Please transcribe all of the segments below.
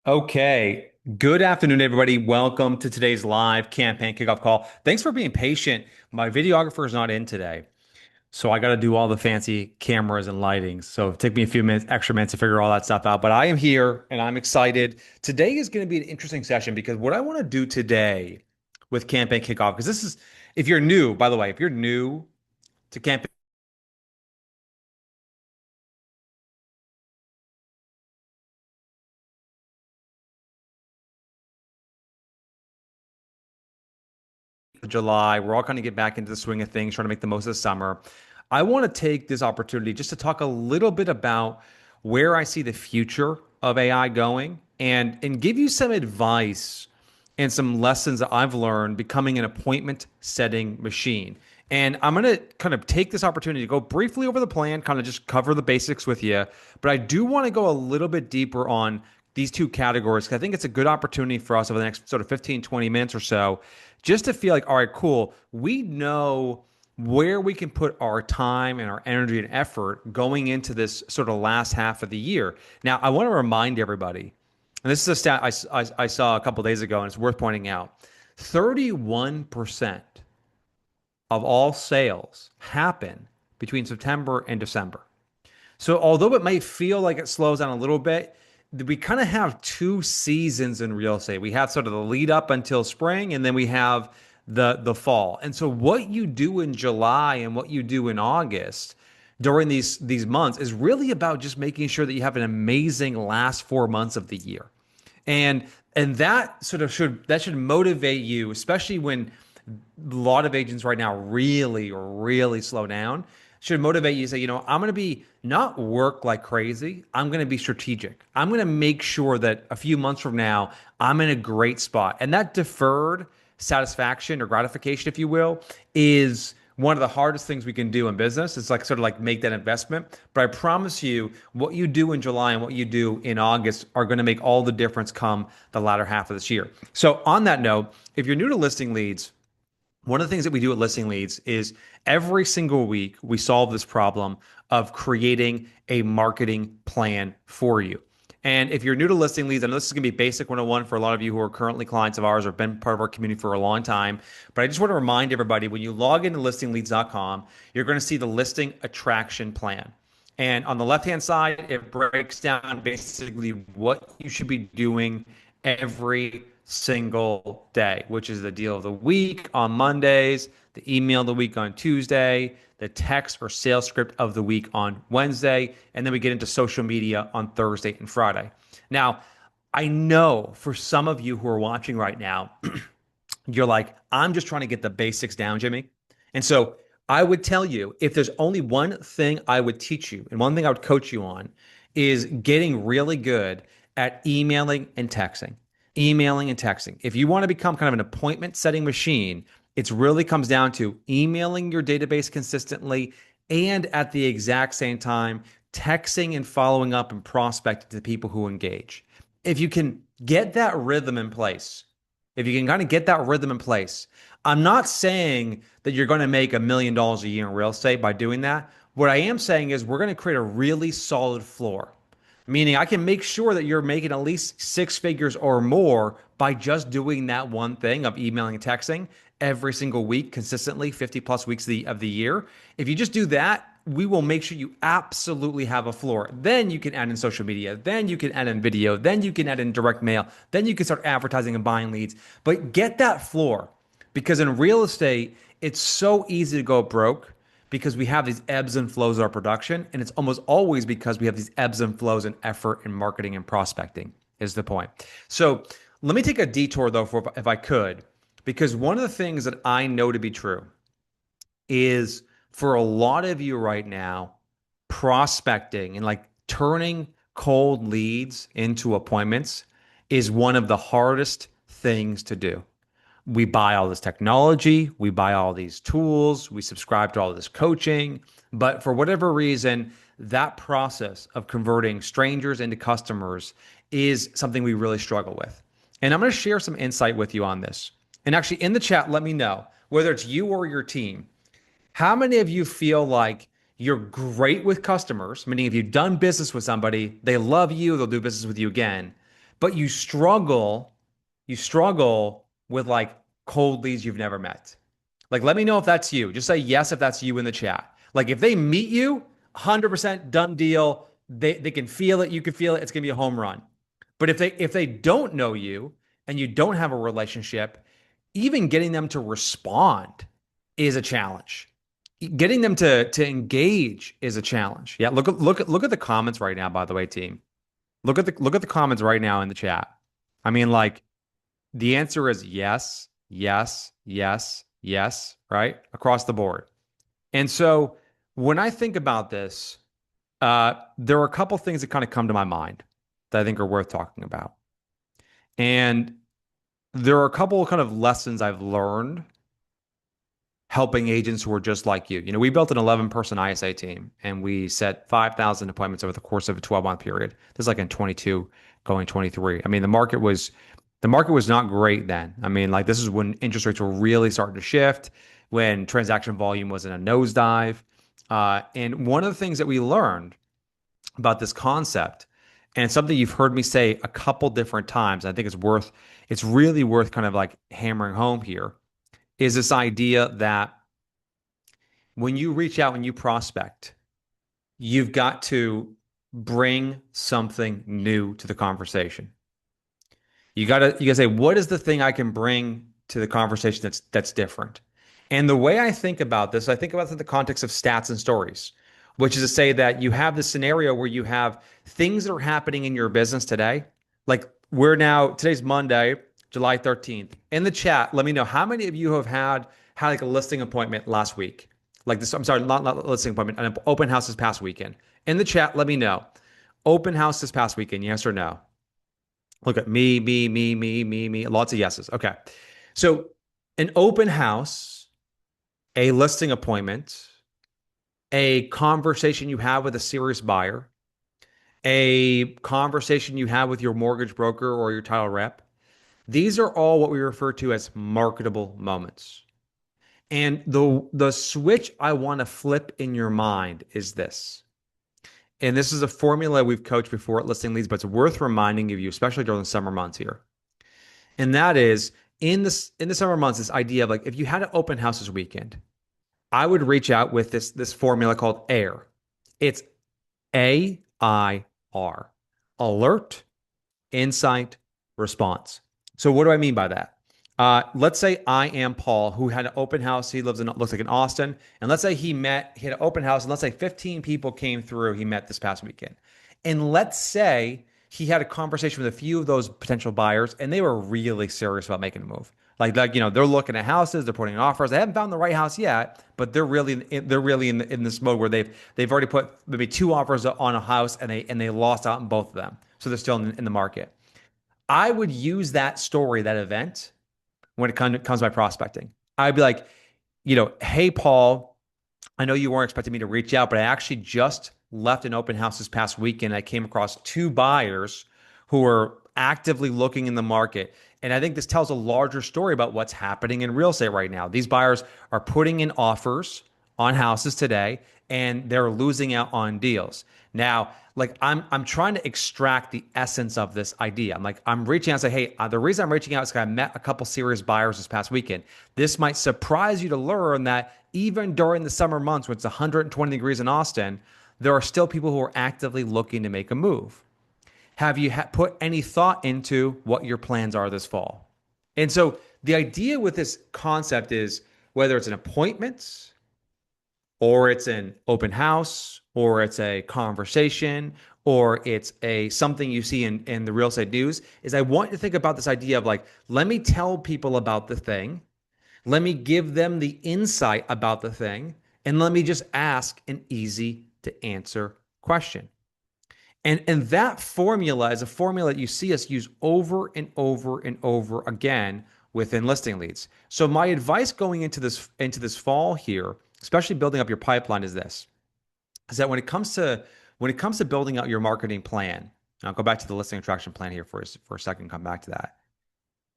Okay. Good afternoon, everybody. Welcome to today's live campaign kickoff call. Thanks for being patient. My videographer is not in today, so I got to do all the fancy cameras and lighting. So it took me a few minutes, extra minutes to figure all that stuff out. But I am here and I'm excited. Today is going to be an interesting session because what I want to do today with campaign kickoff, because this is, if you're new, by the way, if you're new to campaign July. We're all kind of get back into the swing of things, trying to make the most of the summer. I want to take this opportunity just to talk a little bit about where I see the future of AI going and give you some advice and some lessons that I've learned becoming an appointment setting machine. And I'm going to kind of take this opportunity to go briefly over the plan, kind of just cover the basics with you. But I do want to go a little bit deeper on these two categories because I think it's a good opportunity for us over the next sort of 15, 20 minutes or so just to feel like, all right, cool. We know where we can put our time and our energy and effort going into this sort of last half of the year. Now, I want to remind everybody, and this is a stat I saw a couple of days ago, and it's worth pointing out 31% of all sales happen between September and December. So although it might feel like it slows down a little bit, we kind of have two seasons in real estate. We have sort of the lead up until spring, and then we have the fall. And so what you do in July and what you do in August during these months is really about just making sure that you have an amazing last 4 months of the year. And and that sort of should motivate you, especially when a lot of agents right now really slow down. Should motivate you to say, I'm going to be not work like crazy. I'm going to be strategic. I'm going to make sure that a few months from now, I'm in a great spot. And that deferred satisfaction or gratification, if you will, is one of the hardest things we can do in business. It's like sort of like make that investment. But I promise you, what you do in July and what you do in August are going to make all the difference come the latter half of this year. So on that note, if you're new to listing leads, one of the things that we do at Listing Leads is every single week we solve this problem of creating a marketing plan for you. And if you're new to Listing Leads, I know this is going to be basic 101 for a lot of you who are currently clients of ours or been part of our community for a long time. But I just want to remind everybody when you log into listingleads.com, you're going to see the listing attraction plan. And on the left-hand side, it breaks down basically what you should be doing every single day, which is the deal of the week on Mondays, the email of the week on Tuesday, the text or sales script of the week on Wednesday, and then we get into social media on Thursday and Friday. Now, I know for some of you who are watching right now, you're like, I'm just trying to get the basics down, Jimmy. And so I would tell you if there's only one thing I would teach you and one thing I would coach you on is getting really good at emailing and texting. Emailing and texting. If you want to become kind of an appointment setting machine, it really comes down to emailing your database consistently and at the exact same time, texting and following up and prospecting to the people who engage. If you can get that rhythm in place, if you can kind of get that rhythm in place, I'm not saying that you're going to make $1 million a year in real estate by doing that. What I am saying is we're going to create a really solid floor, meaning I can make sure that you're making at least six figures or more by just doing that one thing of emailing and texting every single week consistently, 50 plus weeks of the year. If you just do that, we will make sure you absolutely have a floor. Then you can add in social media. Then you can add in video. Then you can add in direct mail. Then you can start advertising and buying leads. But get that floor because in real estate, it's so easy to go broke because we have these ebbs and flows of our production. And it's almost always because we have these ebbs and flows in effort in marketing and prospecting is the point. So let me take a detour though, if I could, because one of the things that I know to be true is for a lot of you right now, prospecting and like turning cold leads into appointments is one of the hardest things to do. We buy all this technology, we buy all these tools, we subscribe to all this coaching, but for whatever reason, that process of converting strangers into customers is something we really struggle with. And I'm going to share some insight with you on this. And actually in the chat, let me know, whether it's you or your team, how many of you feel like you're great with customers, meaning if you've done business with somebody, they love you, they'll do business with you again, but you struggle with like cold leads you've never met. Like, let me know if that's you. Just say yes if that's you in the chat. Like, if they meet you, 100% done deal. They can feel it. You can feel it. It's gonna be a home run. But if they don't know you and you don't have a relationship, even getting them to respond is a challenge. Getting them to engage is a challenge. Yeah, look at the comments right now, by the way, team. Look at the comments right now in the chat. I mean, like the answer is yes, yes, yes, yes, right? Across the board. And so when I think about this, there are a couple things that kind of come to my mind that I think are worth talking about. And there are a couple of kind of lessons I've learned helping agents who are just like you. We built an 11-person ISA team and we set 5,000 appointments over the course of a 12-month period. This is like in 22 going 23. I mean, the market was not great then. I mean, like this is when interest rates were really starting to shift, when transaction volume was in a nosedive. And one of the things that we learned about this concept, and it's something you've heard me say a couple different times, I think it's really worth kind of like hammering home here, is this idea that when you reach out and you prospect, you've got to bring something new to the conversation. You gotta say, what is the thing I can bring to the conversation that's different? And the way I think about this, I think about it in the context of stats and stories, which is to say that you have this scenario where you have things that are happening in your business today. Like today's Monday, July 13th. In the chat, let me know how many of you have had like a listing appointment last week. Like this, I'm sorry, not a listing appointment, an open house this past weekend. In the chat, let me know. Open house this past weekend, yes or no? Look at me, me, me, me, me, me. Lots of yeses. Okay. So an open house, a listing appointment, a conversation you have with a serious buyer, a conversation you have with your mortgage broker or your title rep. These are all what we refer to as marketable moments. And the switch I want to flip in your mind is this. And this is a formula we've coached before at Listing Leads, but it's worth reminding of you, especially during the summer months here. And that is in the summer months, this idea of like if you had an open house this weekend, I would reach out with this formula called AIR. It's AIR. Alert, insight, response. So what do I mean by that? Let's say I am Paul, who had an open house. He looks like in Austin. And let's say he had an open house, and let's say 15 people came through he met this past weekend. And let's say he had a conversation with a few of those potential buyers, and they were really serious about making a move. Like they're looking at houses, they're putting in offers. They haven't found the right house yet, but they're really in this mode where they've already put maybe two offers on a house, and they lost out on both of them. So they're still in the market. I would use that story, that event, when it comes by prospecting. I'd be like, hey, Paul, I know you weren't expecting me to reach out, but I actually just left an open house this past weekend. I came across two buyers who are actively looking in the market. And I think this tells a larger story about what's happening in real estate right now. These buyers are putting in offers on houses today, and they're losing out on deals. Now, like I'm trying to extract the essence of this idea. I'm reaching out and say, hey, the reason I'm reaching out is because I met a couple serious buyers this past weekend. This might surprise you to learn that even during the summer months when it's 120 degrees in Austin, there are still people who are actively looking to make a move. Have you put any thought into what your plans are this fall? And so the idea with this concept is whether it's an appointment, or it's an open house, or it's a conversation, or it's a something you see in the real estate news, is I want you to think about this idea of like, let me tell people about the thing, let me give them the insight about the thing, and let me just ask an easy to answer question. And that formula is a formula that you see us use over and over and over again within listing leads. So my advice going into this fall here, especially building up your pipeline, is this: is that when it comes to building out your marketing plan, and I'll go back to the listing attraction plan here for a second, come back to that,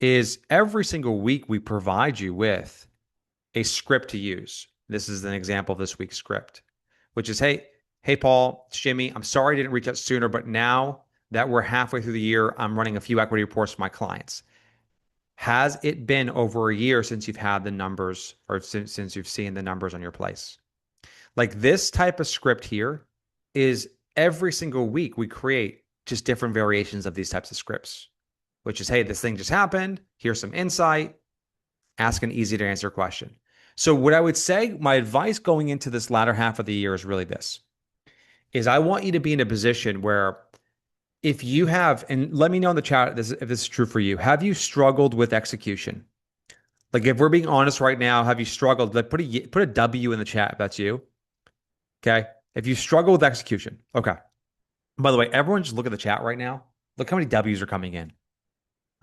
is every single week we provide you with a script to use. This is an example of this week's script, which is, hey Paul, it's Jimmy, I'm sorry I didn't reach out sooner, but now that we're halfway through the year. I'm running a few equity reports for my clients. Has it been over a year since you've had the numbers or since you've seen the numbers on your place? Like this type of script here is every single week we create just different variations of these types of scripts, which is, hey, this thing just happened. Here's some insight. Ask an easy to answer question. So what I would say, my advice going into this latter half of the year is really this, is I want you to be in a position where if you have, and let me know in the chat if this is true for you, have you struggled with execution? Like if we're being honest right now, have you struggled? Like put a W in the chat if that's you. Okay. If you struggle with execution. Okay. By the way, everyone just look at the chat right now. Look how many W's are coming in.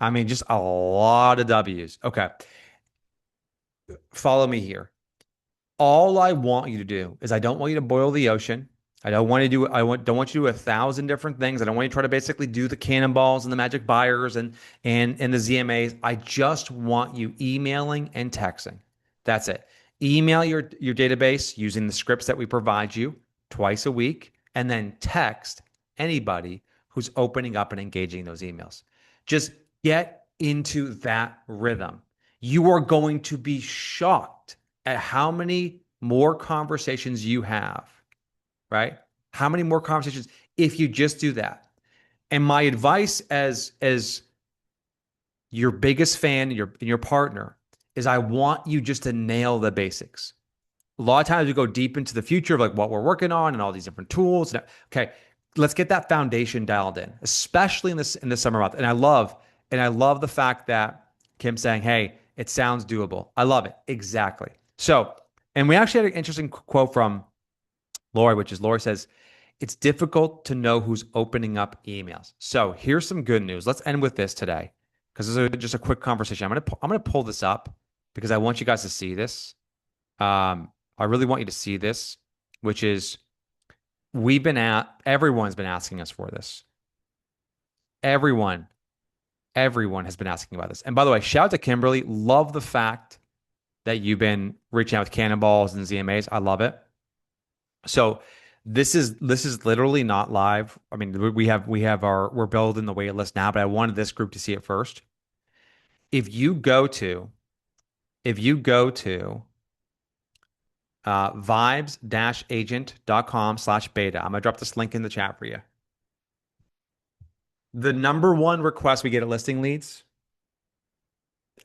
I mean, just a lot of W's. Okay. Follow me here. All I want you to do is I don't want you to boil the ocean. I don't want you to do don't want you to do 1,000 different things. I don't want you to try to basically do the cannonballs and the magic buyers and the ZMAs. I just want you emailing and texting. That's it. Email your database using the scripts that we provide you twice a week, and then text anybody who's opening up and engaging those emails. Just get into that rhythm. You are going to be shocked at how many more conversations you have, right? How many more conversations if you just do that. And my advice as your biggest fan and your partner is I want you just to nail the basics. A lot of times we go deep into the future of like what we're working on and all these different tools. Okay, let's get that foundation dialed in, especially in this summer month. And I love the fact that Kim's saying, "Hey, it sounds doable." I love it. Exactly. So, and we actually had an interesting quote from Lori, which is Lori says, "It's difficult to know who's opening up emails." So here's some good news. Let's end with this today because this is just a quick conversation. I'm gonna pull this up because I want you guys to see this. I really want you to see this, which is everyone's been asking us for this. Everyone has been asking about this. And by the way, shout out to Kimberly. Love the fact that you've been reaching out with cannonballs and ZMAs. I love it. So this is literally not live. I mean, we're building the wait list now, but I wanted this group to see it first. If you go to vibes-agent.com/beta, I'm gonna drop this link in the chat for you. The number one request we get at listing leads,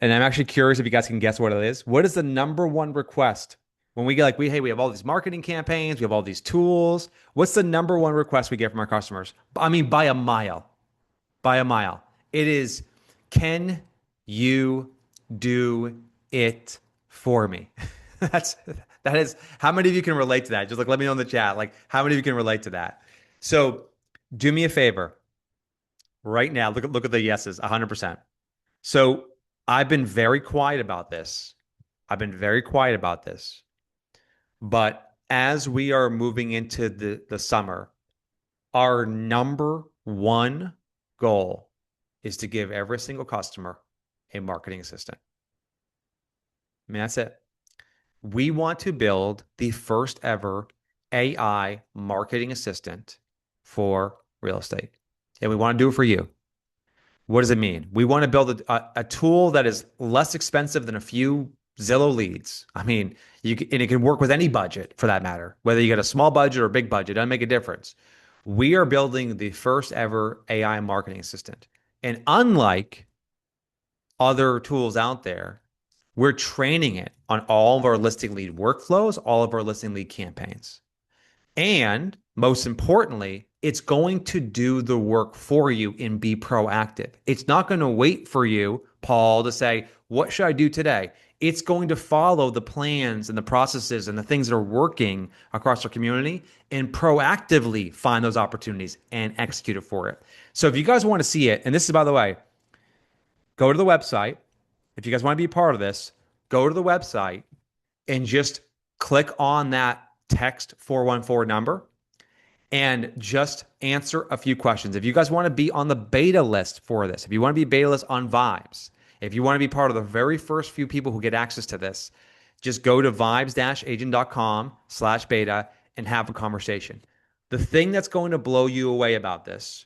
and I'm actually curious if you guys can guess what it is. What is the number one request when we get like we have all these marketing campaigns, we have all these tools. What's the number one request we get from our customers? I mean, by a mile. By a mile. It is, can you do it for me? That is, how many of you can relate to that? Just like let me know in the chat. Like how many of you can relate to that? So do me a favor right now. Look at the yeses, 100%. So I've been very quiet about this. But as we are moving into the summer, our number one goal is to give every single customer a marketing assistant. I mean, that's it. We want to build the first ever AI marketing assistant for real estate. And we want to do it for you. What does it mean? We want to build a tool that is less expensive than a few Zillow leads. I mean, and it can work with any budget for that matter, whether you get a small budget or a big budget, it doesn't make a difference. We are building the first ever AI marketing assistant. And unlike other tools out there, we're training it on all of our listing lead workflows, all of our listing lead campaigns. And most importantly, it's going to do the work for you and be proactive. It's not going to wait for you, Paul, to say, what should I do today? It's going to follow the plans and the processes and the things that are working across our community and proactively find those opportunities and execute it for it. So if you guys want to see it, and this is, by the way, go to the website. If you guys want to be a part of this, go to the website and just click on that text 414 number and just answer a few questions. If you guys want to be on the beta list for this, if you want to be beta list on Vibes, if you want to be part of the very first few people who get access to this, just go to vibes-agent.com/beta and have a conversation. The thing that's going to blow you away about this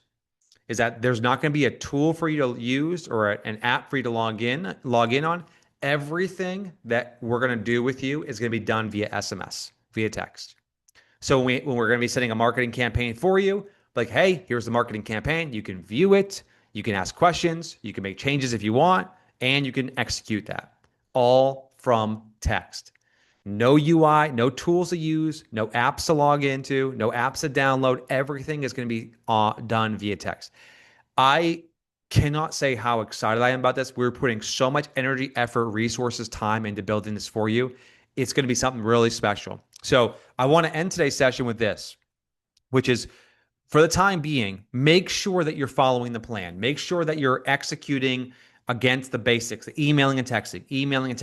is that there's not going to be a tool for you to use or an app for you to log in on. Everything that we're going to do with you is going to be done via SMS, via text. So when we're going to be setting a marketing campaign for you, like, hey, here's the marketing campaign. You can view it, you can ask questions, you can make changes if you want, and you can execute that all from text. No UI, no tools to use, no apps to log into, no apps to download. Everything is going to be done via text. I cannot say how excited I am about this. We're putting so much energy, effort, resources, time into building this for you. It's going to be something really special. So I want to end today's session with this, which is, for the time being, make sure that you're following the plan. Make sure that you're executing against the basics, the emailing and texting, emailing.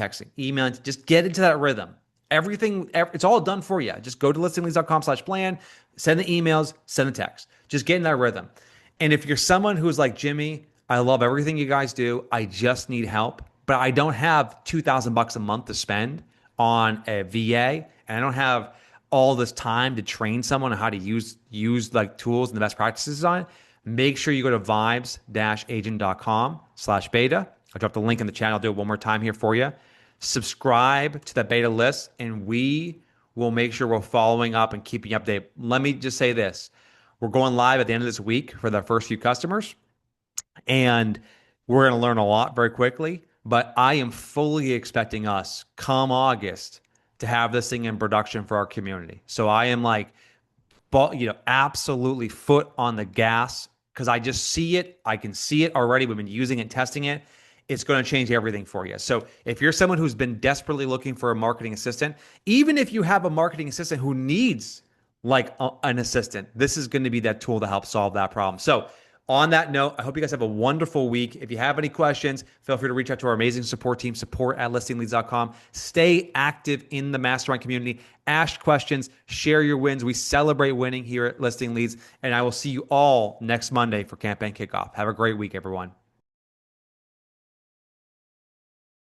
Just get into that rhythm. Everything, it's all done for you. Just go to listingleads.com/plan, send the emails, send the text. Just get in that rhythm. And if you're someone who's like, Jimmy, I love everything you guys do, I just need help, but I don't have $2,000 a month to spend on a VA, and I don't have all this time to train someone on how to use like tools and the best practices on it, make sure you go to vibes-agent.com/beta. I'll drop the link in the chat. I'll do it one more time here for you. Subscribe to the beta list, and we will make sure we're following up and keeping you updated. Let me just say this. We're going live at the end of this week for the first few customers, and we're going to learn a lot very quickly, but I am fully expecting us come August to have this thing in production for our community. So I am like, absolutely foot on the gas, because I just see it. I can see it already. We've been using it, testing it. It's going to change everything for you. So if you're someone who's been desperately looking for a marketing assistant, even if you have a marketing assistant who needs like an assistant, this is going to be that tool to help solve that problem. So on that note, I hope you guys have a wonderful week. If you have any questions, feel free to reach out to our amazing support team, support@listingleads.com. Stay active in the mastermind community. Ask questions, share your wins. We celebrate winning here at Listing Leads. And I will see you all next Monday for Campaign Kickoff. Have a great week, everyone.